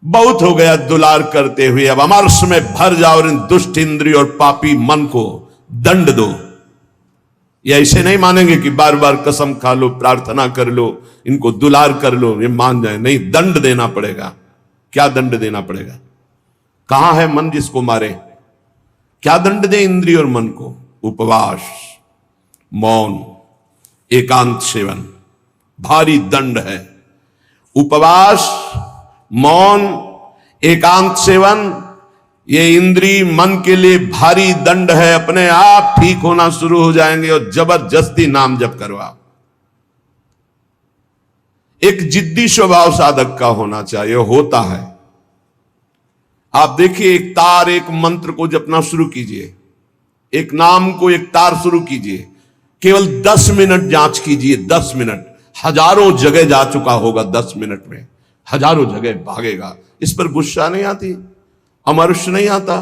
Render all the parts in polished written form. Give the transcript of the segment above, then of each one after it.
बहुत हो गया दुलार करते हुए, अब अमरस में भर जाओ और इन दुष्ट इंद्रिय और पापी मन को दंड दो। ये ऐसे नहीं मानेंगे कि बार बार कसम खा लो, प्रार्थना कर लो, इनको दुलार कर लो, ये मान जाए। नहीं, दंड देना पड़ेगा। क्या दंड देना पड़ेगा? कहां है मन जिसको मारे? क्या दंड दे इंद्रिय और मन को? उपवास, मौन, एकांत सेवन, भारी दंड है। उपवास, मौन, एकांत सेवन, ये इंद्रिय मन के लिए भारी दंड है। अपने आप ठीक होना शुरू हो जाएंगे और जबरदस्ती नाम जप करवा। एक जिद्दी स्वभाव साधक का होना चाहिए, होता है। आप देखिए, एक तार, एक मंत्र को जपना शुरू कीजिए, एक नाम को, एक तार शुरू कीजिए, केवल 10 मिनट जांच कीजिए। 10 मिनट, हजारों जगह जा चुका होगा। 10 मिनट में हजारों जगह भागेगा। इस पर गुस्सा नहीं आती, अमर्ष नहीं आता,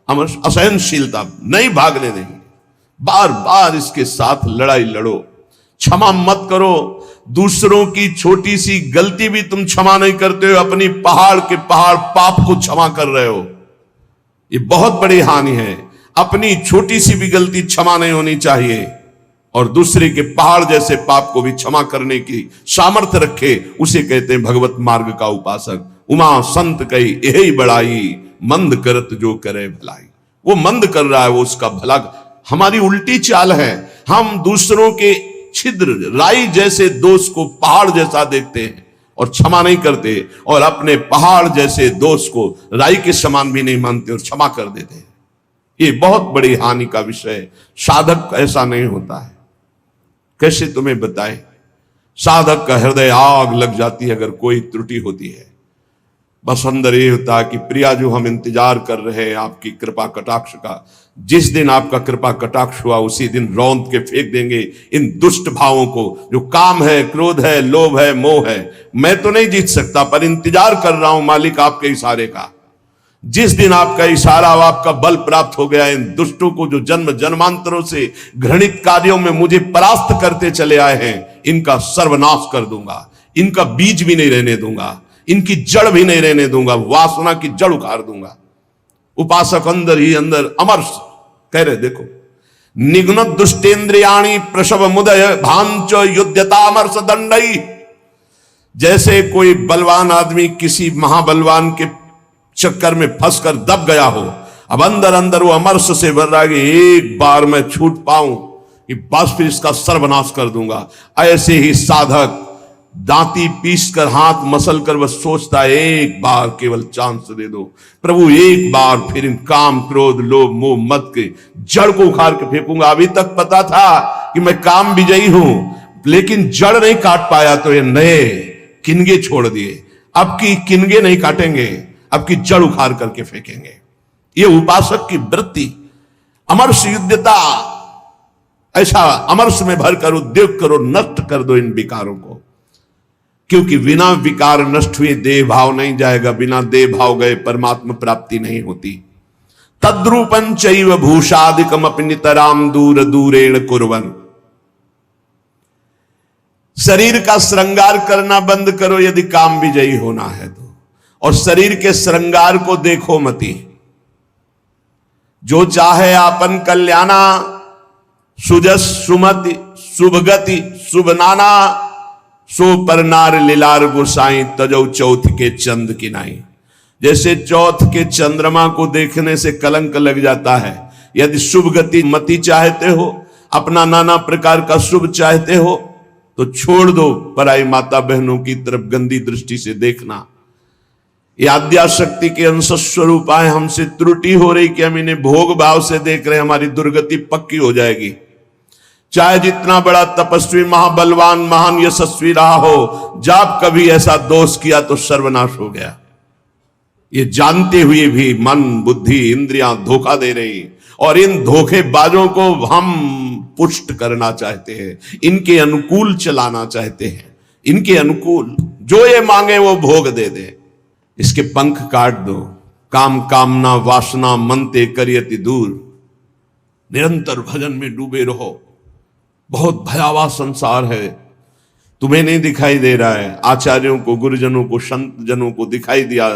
अमर्ष असहनशीलता नहीं, भागने देंगे। बार बार इसके साथ लड़ाई लड़ो। क्षमा मत करो। दूसरों की छोटी सी गलती भी तुम क्षमा नहीं करते हो, अपनी पहाड़ के पहाड़ पाप को क्षमा कर रहे हो। ये बहुत बड़ी हानि है। अपनी छोटी सी भी गलती क्षमा नहीं होनी चाहिए, और दूसरे के पहाड़ जैसे पाप को भी क्षमा करने की सामर्थ्य रखे, उसे कहते हैं भगवत मार्ग का उपासक। उमा संत कही यही बड़ाई, मंद करत जो करे भलाई। वो मंद कर रहा है, वो उसका भला। हमारी उल्टी चाल है, हम दूसरों के छिद्र राई जैसे दोष को पहाड़ जैसा देखते हैं और क्षमा नहीं करते, और अपने पहाड़ जैसे दोष को राई के समान भी नहीं मानते और क्षमा कर देते हैं। ये बहुत बड़ी हानि का विषय है। साधक ऐसा नहीं होता है। कैसे तुम्हें बताए? साधक का हृदय आग लग जाती है अगर कोई त्रुटि होती है। बस अंदर ये होता है कि प्रिया, जो हम इंतजार कर रहे हैं आपकी कृपा कटाक्ष का, जिस दिन आपका कृपा कटाक्ष हुआ उसी दिन रौंद के फेंक देंगे इन दुष्ट भावों को, जो काम है, क्रोध है, लोभ है, मोह है। मैं तो नहीं जीत सकता, पर इंतजार कर रहा हूं मालिक आपके इशारे का। जिस दिन आपका इशारा, आपका बल प्राप्त हो गया, इन दुष्टों को जो जन्म जन्मांतरों से घृणित कार्यों में मुझे परास्त करते चले आए हैं, इनका सर्वनाश कर दूंगा। इनका बीज भी नहीं रहने दूंगा, इनकी जड़ भी नहीं रहने दूंगा, वासना की जड़ उखाड़ दूंगा। उपासक अंदर ही अंदर अमर कह रहे, देखो, निघ्न दुष्टेन्द्रियाणी प्रसव मुदय भांच युद्धतामर्ष दंडई। जैसे कोई बलवान आदमी किसी महाबलवान के चक्कर में फंसकर दब गया हो, अब अंदर अंदर वो अमर्ष से भर रहा है कि एक बार मैं छूट पाऊं कि बस फिर इसका सर्वनाश कर दूंगा। ऐसे ही साधक दांती पीस कर, हाथ मसल कर बस सोचता है, एक बार केवल चांस दे दो प्रभु, एक बार फिर इन काम, क्रोध, लोभ, मोह, मद के जड़ को उखाड़ के फेंकूंगा। अभी तक पता था कि मैं काम विजयी हूं, लेकिन जड़ नहीं काट पाया तो ये नए किनगे छोड़ दिए। अब की किनगे नहीं काटेंगे, अब की जड़ उखाड़ करके फेंकेंगे। ये उपासक की वृत्ति। अमर्ष युद्धता, ऐसा अमर्ष में भरकर उद्योग करो, नष्ट कर दो इन विकारों को, क्योंकि बिना विकार नष्ट हुए देह भाव नहीं जाएगा। बिना देह भाव गए परमात्मा प्राप्ति नहीं होती। तद्रूपं चैव भूषादिकम अपनितराम दूर दूरेण कुर्वन्। शरीर का श्रृंगार करना बंद करो यदि काम विजयी होना है तो, और शरीर के श्रृंगार को देखो मती। जो चाहे आपन कल्याणा, सुजस सुमति शुभगति शुभ नाना, सो पर नार लीलार गोसाई तजौ चौथ के चंद की नाई। जैसे चौथ के चंद्रमा को देखने से कलंक लग जाता है, यदि शुभ गति मति चाहते हो, अपना नाना प्रकार का शुभ चाहते हो, तो छोड़ दो पराई माता बहनों की तरफ गंदी दृष्टि से देखना। ये आद्या शक्ति के अंश स्वरूप आए, हमसे त्रुटि हो रही कि हम इन्हें भोग भाव से देख रहे हैं, हमारी दुर्गति पक्की हो जाएगी। चाहे जितना बड़ा तपस्वी, महाबलवान, महान यशस्वी रहा हो, जब कभी ऐसा दोष किया तो सर्वनाश हो गया। ये जानते हुए भी मन, बुद्धि, इंद्रियां धोखा दे रही, और इन धोखेबाजों को हम पुष्ट करना चाहते हैं, इनके अनुकूल चलाना चाहते हैं, इनके अनुकूल जो ये मांगे वो भोग दे दे। इसके पंख काट दो। काम कामना वासना मनते करियति दूर। निरंतर भजन में डूबे रहो। बहुत भयावह संसार है। तुम्हें नहीं दिखाई दे रहा है, आचार्यों को, गुरुजनों को, संत जनों को दिखाई दिया।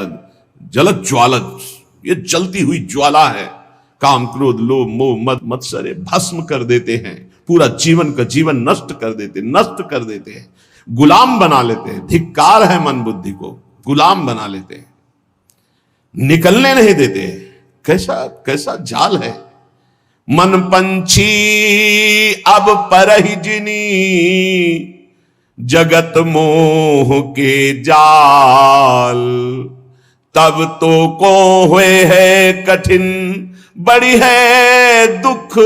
जलत ज्वालत, ये जलती हुई ज्वाला है। काम, क्रोध, लोभ, मोह, मद, मत्सर भस्म कर देते हैं, पूरा जीवन का जीवन नष्ट कर देते हैं, गुलाम बना लेते हैं। धिक्कार है मन बुद्धि को, गुलाम बना लेते हैं, निकलने नहीं देते। कैसा कैसा जाल है। मन पंछी अब परहि जिनी, जगत मोह के जाल। तब तो को हुए है कठिन, बड़ी है दुख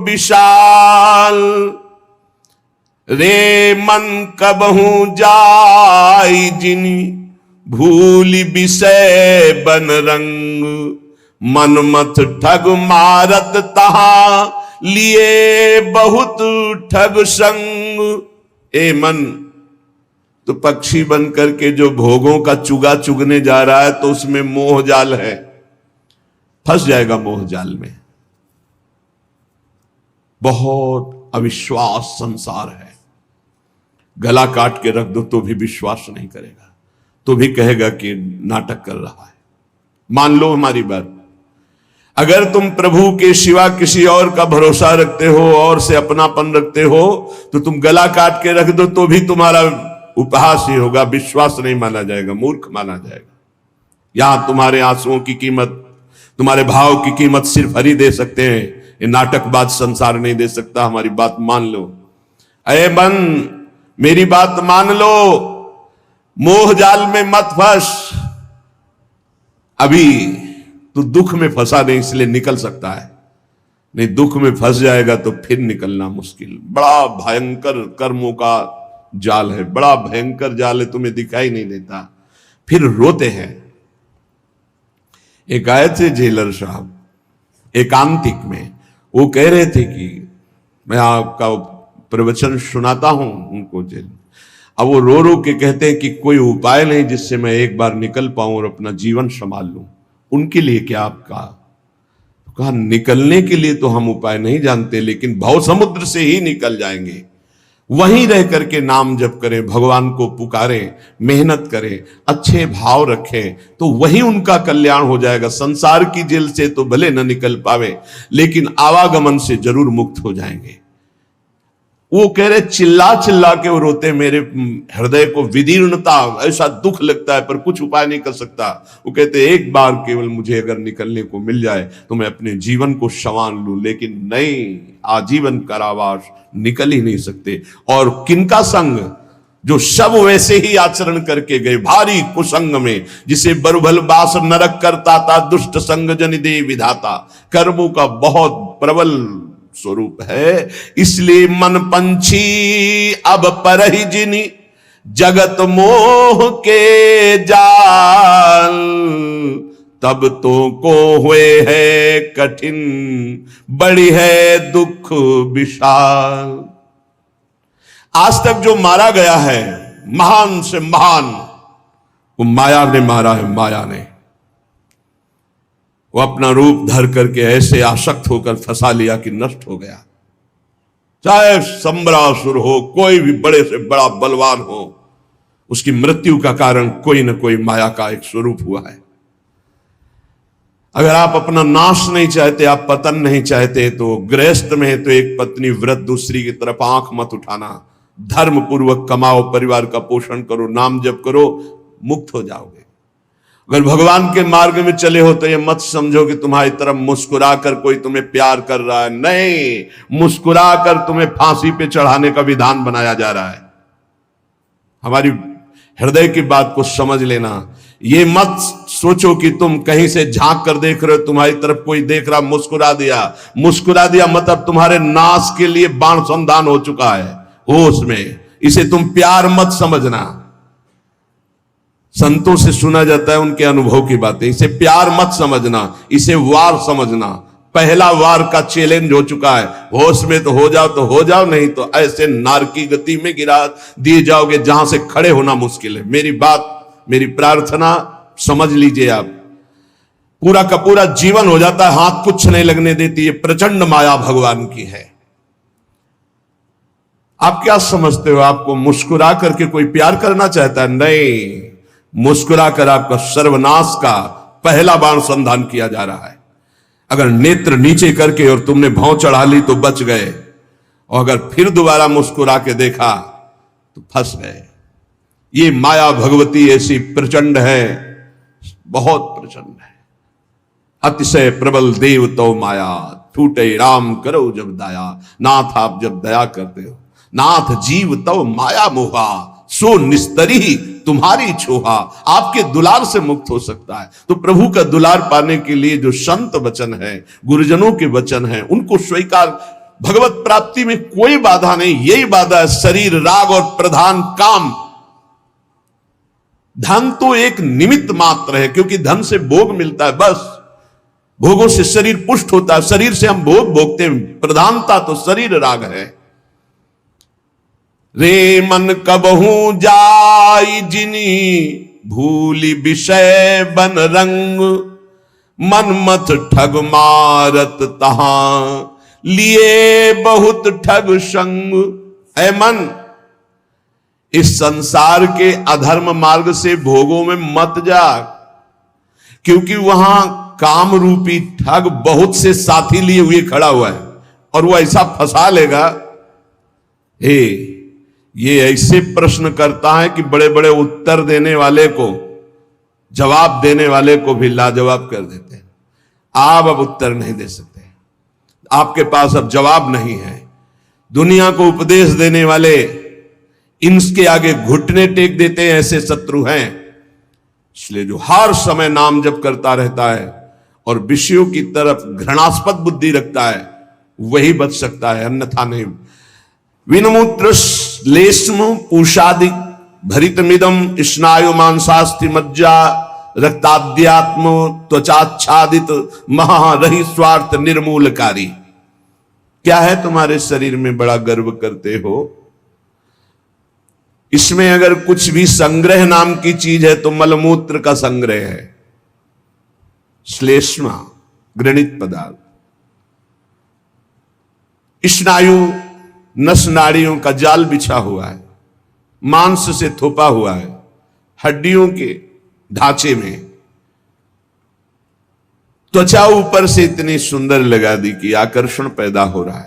विशाल। रे मन कबहू जाई जिनी, भूल विषय बन रंग। मन मत ठग मारत तहा, लिए बहुत ठग संग। ए मन, तो पक्षी बन करके जो भोगों का चुगा चुगने जा रहा है, तो उसमें मोह जाल है, फंस जाएगा मोह जाल में। बहुत अविश्वास संसार है। गला काट के रख दो तो भी विश्वास नहीं करेगा, तो भी कहेगा कि नाटक कर रहा है। मान लो हमारी बात, अगर तुम प्रभु के सिवा किसी और का भरोसा रखते हो और से अपनापन रखते हो, तो तुम गला काट के रख दो तो भी तुम्हारा उपहास ही होगा, विश्वास नहीं माना जाएगा, मूर्ख माना जाएगा। यहां तुम्हारे आंसुओं की कीमत, तुम्हारे भाव की कीमत सिर्फ हरि दे सकते हैं। ये नाटकबाज संसार नहीं दे सकता। हमारी बात मान लो। अरे मन, मेरी बात मान लो, मोह जाल में मत फंस। अभी तो दुख में फंसा नहीं, इसलिए निकल सकता है, नहीं दुख में फंस जाएगा तो फिर निकलना मुश्किल। बड़ा भयंकर कर्मों का जाल है, बड़ा भयंकर जाल है, तुम्हें दिखाई नहीं देता, फिर रोते हैं। एक आए थे जेलर साहब एकांतिक में, वो कह रहे थे कि मैं आपका प्रवचन सुनाता हूं उनको जेल। अब वो रो रो के कहते हैं कि कोई उपाय नहीं जिससे मैं एक बार निकल पाऊं और अपना जीवन संभाल लूं। उनके लिए क्या आपका? कहा निकलने के लिए तो हम उपाय नहीं जानते, लेकिन भव समुद्र से ही निकल जाएंगे। वहीं रह करके नाम जप करें, भगवान को पुकारें, मेहनत करें, अच्छे भाव रखें, तो वही उनका कल्याण हो जाएगा। संसार की जेल से तो भले न निकल पावे, लेकिन आवागमन से जरूर मुक्त हो जाएंगे। वो कह रहे चिल्ला चिल्ला के वो रोते, मेरे हृदय को विदीर्णता, ऐसा दुख लगता है पर कुछ उपाय नहीं कर सकता। वो कहते एक बार केवल मुझे अगर निकलने को मिल जाए तो मैं अपने जीवन को संवार लूं, लेकिन नहीं, आजीवन कारावास, निकल ही नहीं सकते। और किनका संग? जो सब वैसे ही आचरण करके गए, भारी कुसंग में, जिसे बरुभल बास नरक करता था, दुष्ट संग जन दे विधाता। कर्मों का बहुत प्रबल स्वरूप है। इसलिए मन पंछी अब परहि जिनी, जगत मोह के जाल। तब तो को हुए है कठिन, बड़ी है दुख विशाल। आज तक जो मारा गया है महान से महान, वो माया ने मारा है। माया ने वो अपना रूप धर करके ऐसे आसक्त होकर फंसा लिया कि नष्ट हो गया। चाहे संबरासुर हो, कोई भी बड़े से बड़ा बलवान हो, उसकी मृत्यु का कारण कोई न कोई माया का एक स्वरूप हुआ है। अगर आप अपना नाश नहीं चाहते, आप पतन नहीं चाहते, तो गृहस्थ में है तो एक पत्नी व्रत, दूसरी की तरफ आंख मत उठाना। धर्म पूर्वक कमाओ, परिवार का पोषण करो, नाम जप करो, मुक्त हो जाओगे। अगर भगवान के मार्ग में चले हो तो ये मत समझो कि तुम्हारी तरफ मुस्कुरा कर कोई तुम्हें प्यार कर रहा है। नहीं, मुस्कुरा कर तुम्हें फांसी पे चढ़ाने का विधान बनाया जा रहा है। हमारी हृदय की बात को समझ लेना। ये मत सोचो कि तुम कहीं से झांक कर देख रहे हो, तुम्हारी तरफ कोई देख रहा, मुस्कुरा दिया मतलब तुम्हारे नाश के लिए बाण संधान हो चुका है होश में। इसे तुम प्यार मत समझना। संतों से सुना जाता है उनके अनुभव की बातें, इसे प्यार मत समझना, इसे वार समझना। पहला वार का चैलेंज हो चुका है। होश में तो हो जाओ, नहीं तो ऐसे नारकी गति में गिरा दिए जाओगे जहां से खड़े होना मुश्किल है। मेरी बात, मेरी प्रार्थना समझ लीजिए आप। पूरा का पूरा जीवन हो जाता है, हाथ कुछ नहीं लगने देती। ये प्रचंड माया भगवान की है। आप क्या समझते हो आपको मुस्कुरा करके कोई प्यार करना चाहता है? नहीं, मुस्कुरा कर आपका सर्वनाश का पहला बाण संधान किया जा रहा है। अगर नेत्र नीचे करके और तुमने भौं चढ़ा ली तो बच गए, और अगर फिर दोबारा मुस्कुरा के देखा तो फंस गए। ये माया भगवती ऐसी प्रचंड है, बहुत प्रचंड है। अतिशय प्रबल देव तो माया, टूटे राम करो जब दया। नाथ आप जब दया करते हो, नाथ जीव तो माया मोहा, सो निस्तरी तुम्हारी छोहा। आपके दुलार से मुक्त हो सकता है। तो प्रभु का दुलार पाने के लिए जो संत वचन है, गुरुजनों के वचन है, उनको स्वीकार। भगवत प्राप्ति में कोई बाधा नहीं, यही बाधा है शरीर, राग और प्रधान काम। धन तो एक निमित्त मात्र है, क्योंकि धन से भोग मिलता है, बस भोगों से शरीर पुष्ट होता है, शरीर से हम भोग भोगते हैं। प्रधानता तो शरीर राग है। रे मन कबहू जाई जिनी, भूली विषय बन रंग। मन मत ठग मारत तहां, लिए बहुत ठग संग। ऐ मन, इस संसार के अधर्म मार्ग से भोगों में मत जा, क्योंकि वहां काम रूपी ठग बहुत से साथी लिए हुए खड़ा हुआ है, और वो ऐसा फंसा लेगा। ये ऐसे प्रश्न करता है कि बड़े बड़े उत्तर देने वाले को, जवाब देने वाले को भी लाजवाब कर देते हैं। आप अब उत्तर नहीं दे सकते, आपके पास अब जवाब नहीं है। दुनिया को उपदेश देने वाले इनके आगे घुटने टेक देते हैं, ऐसे शत्रु हैं। इसलिए जो हर समय नाम जप करता रहता है और विषयों की तरफ घृणास्पद बुद्धि रखता है, वही बच सकता है, अन्यथा नहीं। विनमूत्र श्लेष्म पूषादि भरितमिदम स्नायु मांसास्थि मज्जा रक्ताद्यात्म त्वचाच्छादित महारहि स्वार्थ निर्मूलकारी। क्या है तुम्हारे शरीर में बड़ा गर्व करते हो? इसमें अगर कुछ भी संग्रह नाम की चीज है तो मलमूत्र का संग्रह है। श्लेष्मा घृणित पदार्थ, स्नायु नस नाड़ियों का जाल बिछा हुआ है, मांस से थोपा हुआ है, हड्डियों के ढांचे में। त्वचा ऊपर से इतनी सुंदर लगा दी कि आकर्षण पैदा हो रहा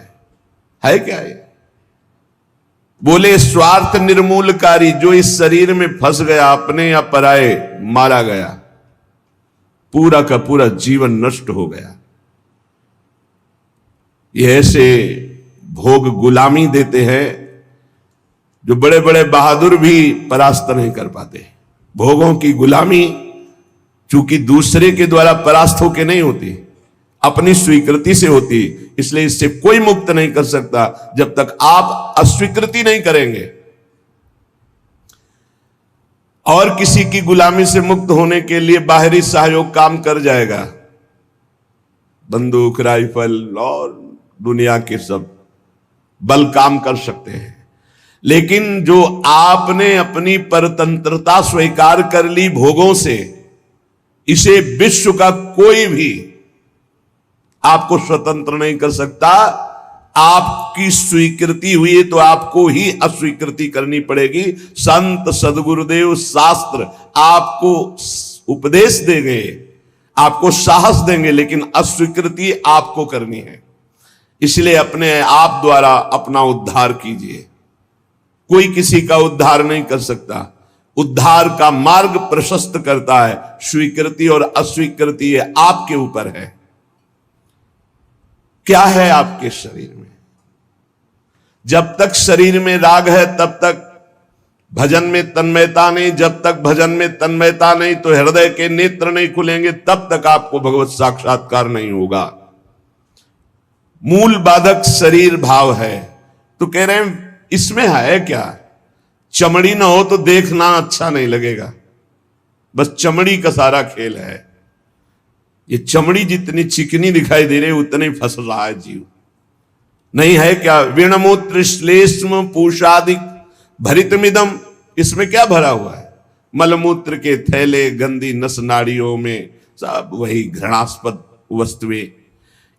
है क्या ये? बोले स्वार्थ निर्मूलकारी, जो इस शरीर में फंस गया, अपने या पराए मारा गया, पूरा का पूरा जीवन नष्ट हो गया। ये ऐसे भोग गुलामी देते हैं जो बड़े बड़े बहादुर भी परास्त नहीं कर पाते। भोगों की गुलामी चूंकि दूसरे के द्वारा परास्त होके नहीं होती, अपनी स्वीकृति से होती, इसलिए इससे कोई मुक्त नहीं कर सकता जब तक आप अस्वीकृति नहीं करेंगे। और किसी की गुलामी से मुक्त होने के लिए बाहरी सहयोग काम कर जाएगा, बंदूक, राइफल और दुनिया के सब बल काम कर सकते हैं। लेकिन जो आपने अपनी परतंत्रता स्वीकार कर ली भोगों से, इसे विश्व का कोई भी आपको स्वतंत्र नहीं कर सकता। आपकी स्वीकृति हुई तो आपको ही अस्वीकृति करनी पड़ेगी। संत सदगुरुदेव शास्त्र आपको उपदेश देंगे, आपको साहस देंगे, लेकिन अस्वीकृति आपको करनी है। इसलिए अपने आप द्वारा अपना उद्धार कीजिए। कोई किसी का उद्धार नहीं कर सकता। उद्धार का मार्ग प्रशस्त करता है स्वीकृति और अस्वीकृति, ये आपके ऊपर है। क्या है आपके शरीर में? जब तक शरीर में राग है तब तक भजन में तन्मयता नहीं। जब तक भजन में तन्मयता नहीं तो हृदय के नेत्र नहीं खुलेंगे, तब तक आपको भगवत साक्षात्कार नहीं होगा। मूल बाधक शरीर भाव है। तो कह रहे हैं इसमें है क्या? चमड़ी ना हो तो देखना अच्छा नहीं लगेगा, बस चमड़ी का सारा खेल है। ये चमड़ी जितनी चिकनी दिखाई दे रही है उतने फंस रहा है जीव। नहीं है क्या? विणमूत्र श्लेष्म पूषादिक भरितमिदम, इसमें क्या भरा हुआ है? मलमूत्र के थैले, गंदी नस नाड़ियों में सब वही घृणास्पद वस्तुएं।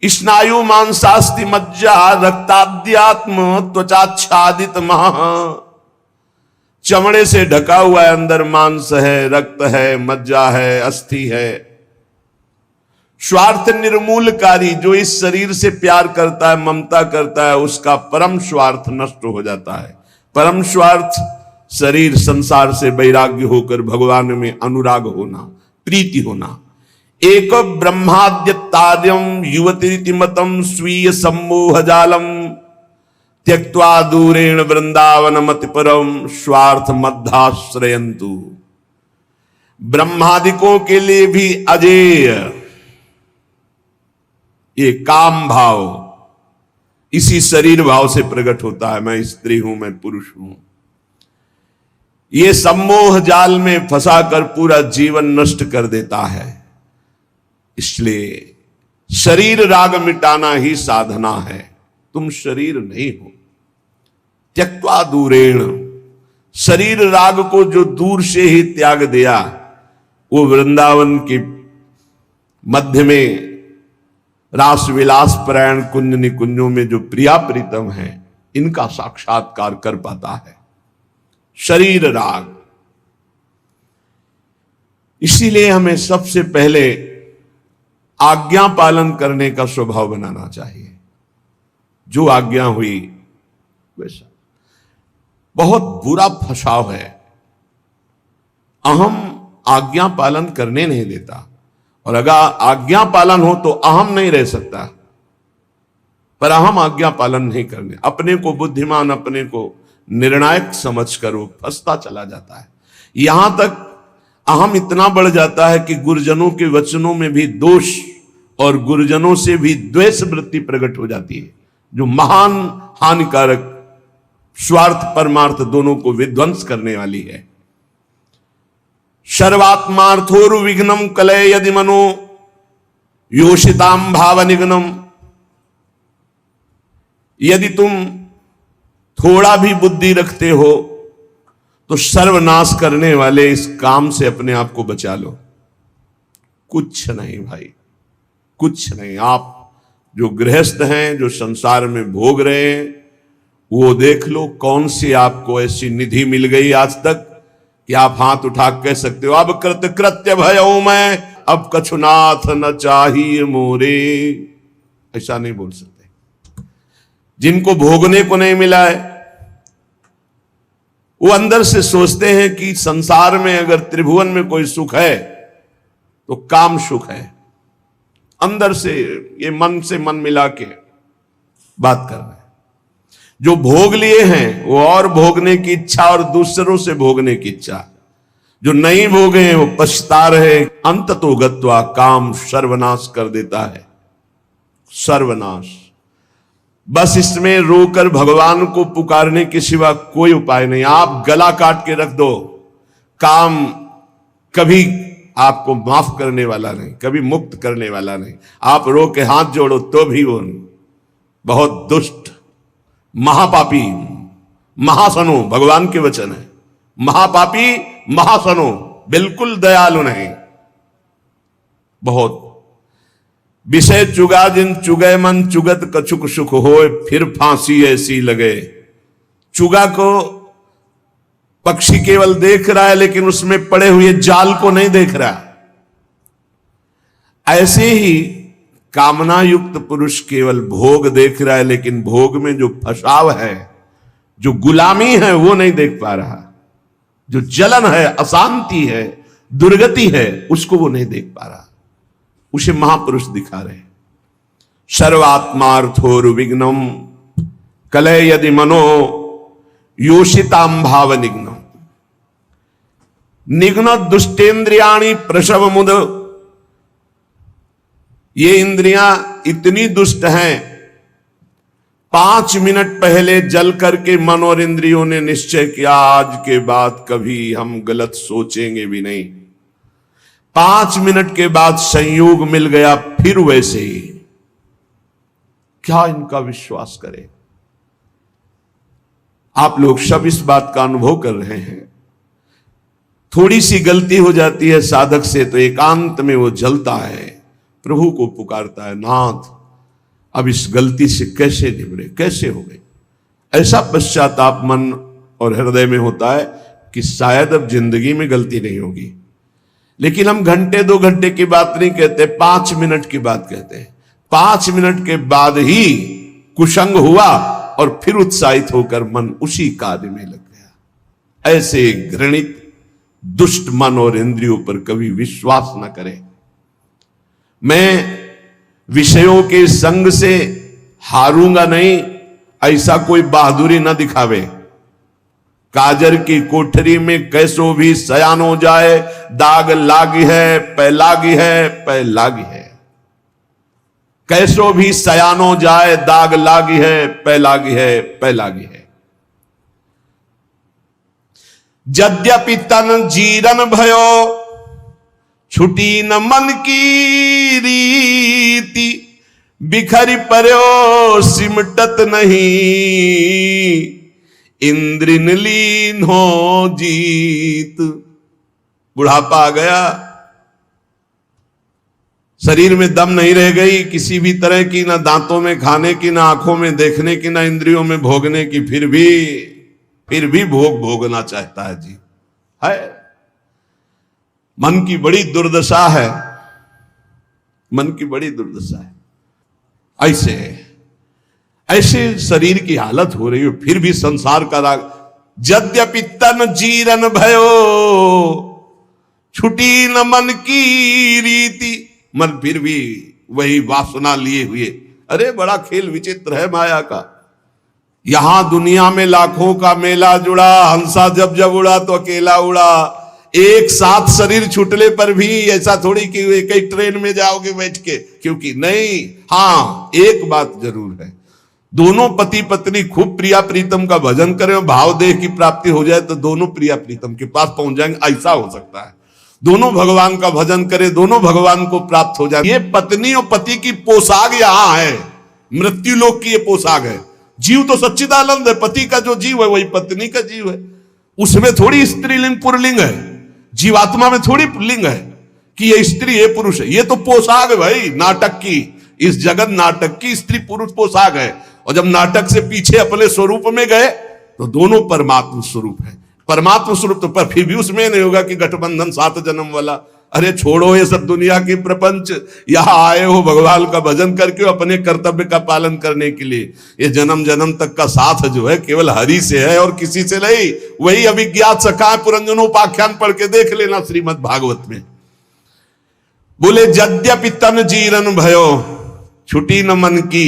स्नायु मांसास्ति मज्जा रक्ताद्यात्म त्वचाच्छादित महा। चमड़े से ढका हुआ है, अंदर मांस है, रक्त है, मज्जा है, अस्थि है। स्वार्थ निर्मूलकारी, जो इस शरीर से प्यार करता है, ममता करता है, उसका परम स्वार्थ नष्ट हो जाता है। परम स्वार्थ शरीर संसार से वैराग्य होकर भगवान में अनुराग होना, प्रीति होना। एक ब्रह्माद्यतार्यम युवती मतम स्वीय सम्मोह जालम त्यक्त्वा दूरेण वृंदावन मति परम स्वार्थ मध्याश्रयंतु। ब्रह्मादिकों के लिए भी अजेय ये काम भाव इसी शरीर भाव से प्रकट होता है। मैं स्त्री हूं, मैं पुरुष हूं। ये सम्मोह जाल में फंसाकर पूरा जीवन नष्ट कर देता है। इसलिए शरीर राग मिटाना ही साधना है। तुम शरीर नहीं हो। त्यक्त्वा दूरेण, शरीर राग को जो दूर से ही त्याग दिया, वो वृंदावन के मध्य में रास विलास परायण कुंज निकुंजों में जो प्रिया प्रीतम है, इनका साक्षात्कार कर पाता है। शरीर राग। इसीलिए हमें सबसे पहले आज्ञा पालन करने का स्वभाव बनाना चाहिए। जो आज्ञा हुई वैसा। बहुत बुरा फसाव है, अहम आज्ञा पालन करने नहीं देता। और अगर आज्ञा पालन हो तो अहम नहीं रह सकता, पर अहम आज्ञा पालन नहीं करने, अपने को बुद्धिमान, अपने को निर्णायक समझकर वो फंसता चला जाता है। यहां तक अहम इतना बढ़ जाता है कि गुरुजनों के वचनों में भी दोष और गुरुजनों से भी द्वेष वृत्ति प्रकट हो जाती है, जो महान हानिकारक, स्वार्थ परमार्थ दोनों को विध्वंस करने वाली है। सर्वात्मार्थोरु विघ्नम कलय यदि मनो योषिताम भाव निघ्नम। यदि तुम थोड़ा भी बुद्धि रखते हो तो सर्वनाश करने वाले इस काम से अपने आप को बचा लो। कुछ नहीं भाई, कुछ नहीं। आप जो गृहस्थ हैं, जो संसार में भोग रहे हैं, वो देख लो कौन सी आपको ऐसी निधि मिल गई आज तक कि आप हाथ उठा कह सकते हो अब कृत्य भयो मैं, अब कछुनाथ न चाहिए मोरे। ऐसा नहीं बोल सकते। जिनको भोगने को नहीं मिला है, वो अंदर से सोचते हैं कि संसार में अगर त्रिभुवन में कोई सुख है तो काम सुख है। अंदर से ये मन से मन मिला के बात कर रहे हैं। जो भोग लिए हैं वो और भोगने की इच्छा और दूसरों से भोगने की इच्छा। जो नहीं भोगे हैं वो पछता रहे। अंततो गत्वा काम सर्वनाश कर देता है। सर्वनाश। बस इसमें रोकर भगवान को पुकारने के सिवा कोई उपाय नहीं। आप गला काट के रख दो, काम कभी आपको माफ करने वाला नहीं, कभी मुक्त करने वाला नहीं। आप रो के हाथ जोड़ो तो भी वो नहीं। बहुत दुष्ट, महापापी, महासनो, भगवान के वचन है। महापापी, महासनो, बिल्कुल दयालु नहीं। बहुत विषय चुगा जिन चुगय मन चुगत कछुक सुख होए, फिर फांसी ऐसी लगे। चुगा को पक्षी केवल देख रहा है, लेकिन उसमें पड़े हुए जाल को नहीं देख रहा। ऐसे ही कामना युक्त पुरुष केवल भोग देख रहा है, लेकिन भोग में जो फसाव है, जो गुलामी है, वो नहीं देख पा रहा। जो जलन है, अशांति है, दुर्गति है, उसको वो नहीं देख पा रहा। उसे महापुरुष दिखा रहे। सर्वात्मार्थोर विघ्नम कलय यदि मनो योषिताम भाव निघ्नम। निघ्न दुष्टेन्द्रियाणि प्रसव मुद। ये इंद्रियां इतनी दुष्ट हैं, 5 मिनट पहले जल करके मन और इंद्रियों ने निश्चय किया आज के बाद कभी हम गलत सोचेंगे भी नहीं। 5 मिनट के बाद संयोग मिल गया, फिर वैसे ही। क्या इनका विश्वास करें? आप लोग सब इस बात का अनुभव कर रहे हैं। थोड़ी सी गलती हो जाती है साधक से तो एकांत में वो जलता है, प्रभु को पुकारता है, नाथ अब इस गलती से कैसे निबरे, कैसे हो गए। ऐसा पश्चाताप मन और हृदय में होता है कि शायद अब जिंदगी में गलती नहीं होगी। लेकिन हम घंटे 2 घंटे की बात नहीं कहते, 5 मिनट की बात कहते हैं। 5 मिनट के बाद ही कुसंग हुआ और फिर उत्साहित होकर मन उसी कार्य में लग गया। ऐसे घृणित दुष्ट मन और इंद्रियों पर कभी विश्वास न करें। मैं विषयों के संग से हारूंगा नहीं, ऐसा कोई बहादुरी न दिखावे। काजर की कोठरी में कैसो भी सयान हो जाए, दाग लागी है पै लागी है पै लागी है। कैसो भी सयान हो जाए, दाग लागी है पै लागी है पै लागी है। यद्यपि तन जीरन भयो, छुटी न मन की रीति। बिखरी पर्यो सिमटत नहीं, इंद्रिन लीन हो जीत। बुढ़ापा आ गया, शरीर में दम नहीं रह गई किसी भी तरह की, ना दांतों में खाने की, ना आंखों में देखने की, ना इंद्रियों में भोगने की। फिर भी भोगना चाहता है जी, है। मन की बड़ी दुर्दशा है, मन की बड़ी दुर्दशा है। ऐसे शरीर की हालत हो रही हो, फिर भी संसार का राग। यद्यपि तन जीरन भयो, छुटी न मन की रीति। मन फिर भी वही वासना लिए हुए। अरे बड़ा खेल विचित्र है माया का। यहां दुनिया में लाखों का मेला जुड़ा, हंसा जब जब उड़ा तो अकेला उड़ा। एक साथ शरीर छूटने पर भी ऐसा थोड़ी कि एक ही ट्रेन में जाओगे बैठ के, क्योंकि नहीं। हाँ, एक बात जरूर है, दोनों पति पत्नी खूब प्रिया प्रीतम का भजन करें और भाव देह की प्राप्ति हो जाए तो दोनों प्रिया प्रीतम के पास पहुंच जाएंगे, ऐसा हो सकता है। दोनों भगवान का भजन करें, दोनों भगवान को प्राप्त हो जाए। ये पत्नी और पति की पोशाक यहां है, मृत्यु लोक की ये पोशाक है। जीव तो सच्चिदानंद है, पति का जो जीव है वही पत्नी का जीव है। उसमें थोड़ी स्त्रीलिंग पुरलिंग है, जीवात्मा में थोड़ी लिंग है कि ये स्त्री है पुरुष है। ये तो पोशाक है भाई, नाटक की, इस जगत नाटक की स्त्री पुरुष पोशाक है। और जब नाटक से पीछे अपने स्वरूप में गए तो दोनों परमात्मा स्वरूप है। परमात्मा स्वरूप तो, पर फिर भी उसमें नहीं होगा कि गठबंधन 7 जन्म वाला। अरे छोड़ो ये सब दुनिया की प्रपंच, यहां आए हो भगवान का भजन करके अपने कर्तव्य का पालन करने के लिए। ये जन्म जन्म तक का साथ जो है केवल हरि से है और किसी से नहीं। वही अभिज्ञात सखा पुरंजनोपाख्यान पढ़ के देख लेना श्रीमद् भागवत में। बोले यद्यपि तन जीरन भयो, छुटी न मन की।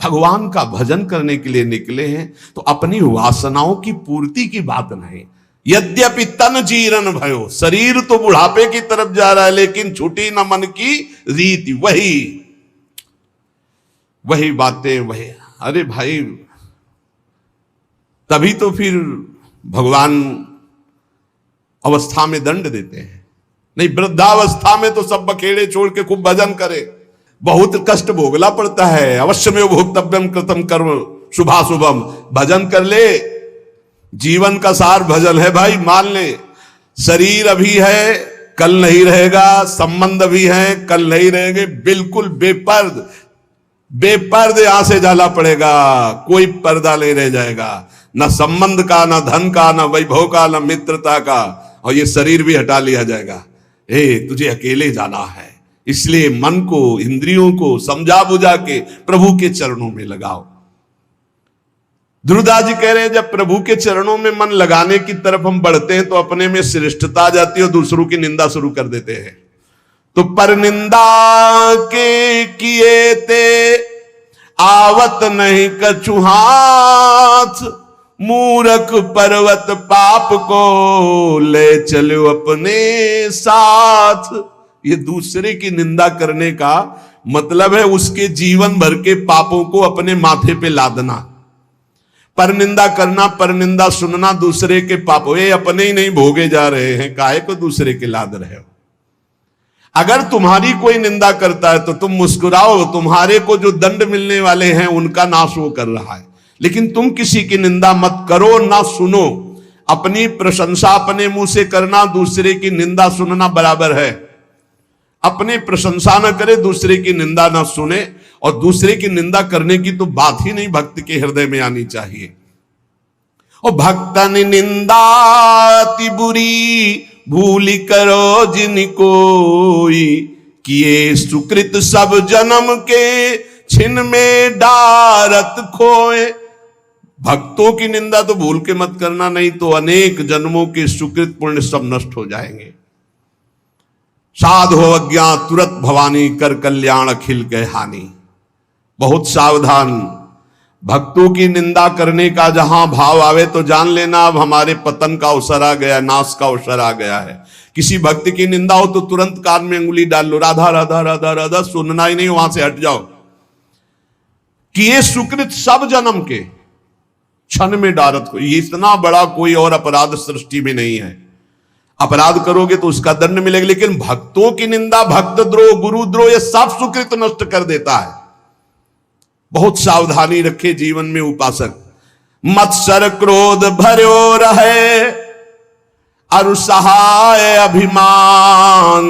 भगवान का भजन करने के लिए निकले हैं तो अपनी वासनाओं की पूर्ति की बात नहीं। यद्यपि तन जीरन भयो, शरीर तो बुढ़ापे की तरफ जा रहा है, लेकिन छुटी न मन की रीति। वही बातें वही। अरे भाई, तभी तो फिर भगवान अवस्था में दंड देते हैं। नहीं, वृद्धावस्था में तो सब बखेड़े छोड़ के खूब भजन करे। बहुत कष्ट भोगना पड़ता है। अवश्य में भोक्तव्यम कृतम कर्म शुभाशुभम। भजन कर ले, जीवन का सार भजन है भाई। मान ले, शरीर अभी है, कल नहीं रहेगा। संबंध भी है, कल नहीं रहेंगे। बिल्कुल बेपर्द यहां से जाना पड़ेगा। कोई पर्दा नहीं रह जाएगा, न संबंध का, न धन का, न वैभव का, न मित्रता का। और ये शरीर भी हटा लिया जाएगा। तुझे अकेले जाना है। इसलिए मन को, इंद्रियों को समझा बुझा के प्रभु के चरणों में लगाओ। ध्रुवदास जी कह रहे हैं, जब प्रभु के चरणों में मन लगाने की तरफ हम बढ़ते हैं तो अपने में श्रेष्ठता आ जाती है और दूसरों की निंदा शुरू कर देते हैं। तो पर निंदा के किए ते आवत नहीं कछु हाथ, मूरख पर्वत पाप को ले चलो अपने साथ। ये दूसरे की निंदा करने का मतलब है उसके जीवन भर के पापों को अपने माथे पे लादना। परनिंदा करना, परनिंदा सुनना दूसरे के पापों, ये अपने ही नहीं भोगे जा रहे हैं, काहे को दूसरे के लाद रहे हो। अगर तुम्हारी कोई निंदा करता है तो तुम मुस्कुराओ, तुम्हारे को जो दंड मिलने वाले हैं उनका नाश वो कर रहा है। लेकिन तुम किसी की निंदा मत करो, ना सुनो। अपनी प्रशंसा अपने मुंह से करना, दूसरे की निंदा सुनना बराबर है। अपने प्रशंसा न करे, दूसरे की निंदा न सुने। और दूसरे की निंदा करने की तो बात ही नहीं भक्त के हृदय में आनी चाहिए। और भक्तन निंदा अति बुरी भूली करो जिन कोई, किए सुकृत सब जन्म के छिन में डारत खोए। भक्तों की निंदा तो भूल के मत करना, नहीं तो अनेक जन्मों के सुकृत पुण्य सब नष्ट हो जाएंगे। साधो अज्ञान तुरत भवानी, कर कल्याण अखिल के हानि। बहुत सावधान, भक्तों की निंदा करने का जहां भाव आवे तो जान लेना अब हमारे पतन का अवसर आ गया, नाश का अवसर आ गया है। किसी भक्त की निंदा हो तो तुरंत कान में अंगुली डाल लो, राधा राधा राधा राधा, सुनना ही नहीं, वहां से हट जाओ। किए सुकृत सब जन्म के क्षण में डारत को, ये इतना बड़ा कोई और अपराध सृष्टि में नहीं है। अपराध करोगे तो उसका दंड मिलेगा, लेकिन भक्तों की निंदा, भक्त द्रोह, गुरु द्रोह, यह सब सुकृत नष्ट कर देता है। बहुत सावधानी रखे जीवन में उपासक। मत्सर क्रोध भर्यो रहे, अरु सहाय अभिमान,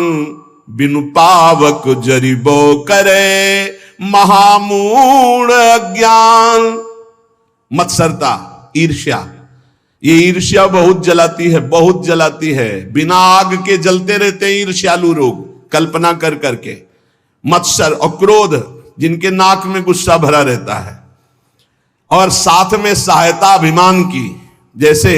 बिनु पावक जरिबो करे, महामूढ़ अज्ञान। मत्सरता, ईर्ष्या, ये ईर्ष्या बहुत जलाती है, बहुत जलाती है। बिना आग के जलते रहते हैं ईर्ष्यालु लोग, कल्पना कर करके। मत्सर और क्रोध, जिनके नाक में गुस्सा भरा रहता है, और साथ में सहायता अभिमान की, जैसे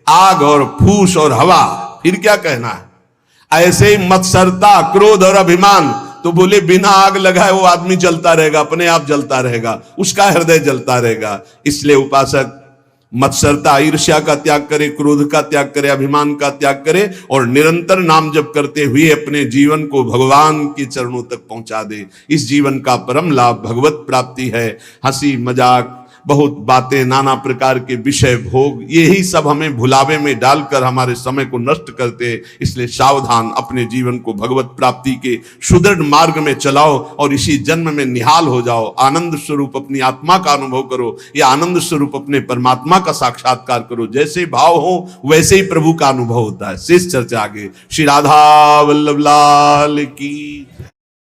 आग और फूस और हवा, फिर क्या कहना है। ऐसे ही मत्सरता, क्रोध और अभिमान, तो बोले बिना आग लगाए वो आदमी जलता रहेगा, अपने आप जलता रहेगा, उसका हृदय जलता रहेगा। इसलिए उपासक मत्सरता, ईर्ष्या का त्याग करे, क्रोध का त्याग करे, अभिमान का त्याग करे, और निरंतर नाम जप करते हुए अपने जीवन को भगवान के चरणों तक पहुंचा दे। इस जीवन का परम लाभ भगवत प्राप्ति है। हंसी मजाक, बहुत बातें, नाना प्रकार के विषय भोग, यही सब हमें भुलावे में डालकर हमारे समय को नष्ट करते। इसलिए सावधान, अपने जीवन को भगवत प्राप्ति के सुदृढ़ मार्ग में चलाओ और इसी जन्म में निहाल हो जाओ। आनंद स्वरूप अपनी आत्मा का अनुभव करो, या आनंद स्वरूप अपने परमात्मा का साक्षात्कार करो। जैसे भाव हो वैसे ही प्रभु का अनुभव होता है। शेष चर्चा आगे। श्री राधा वल्लभ लाल की।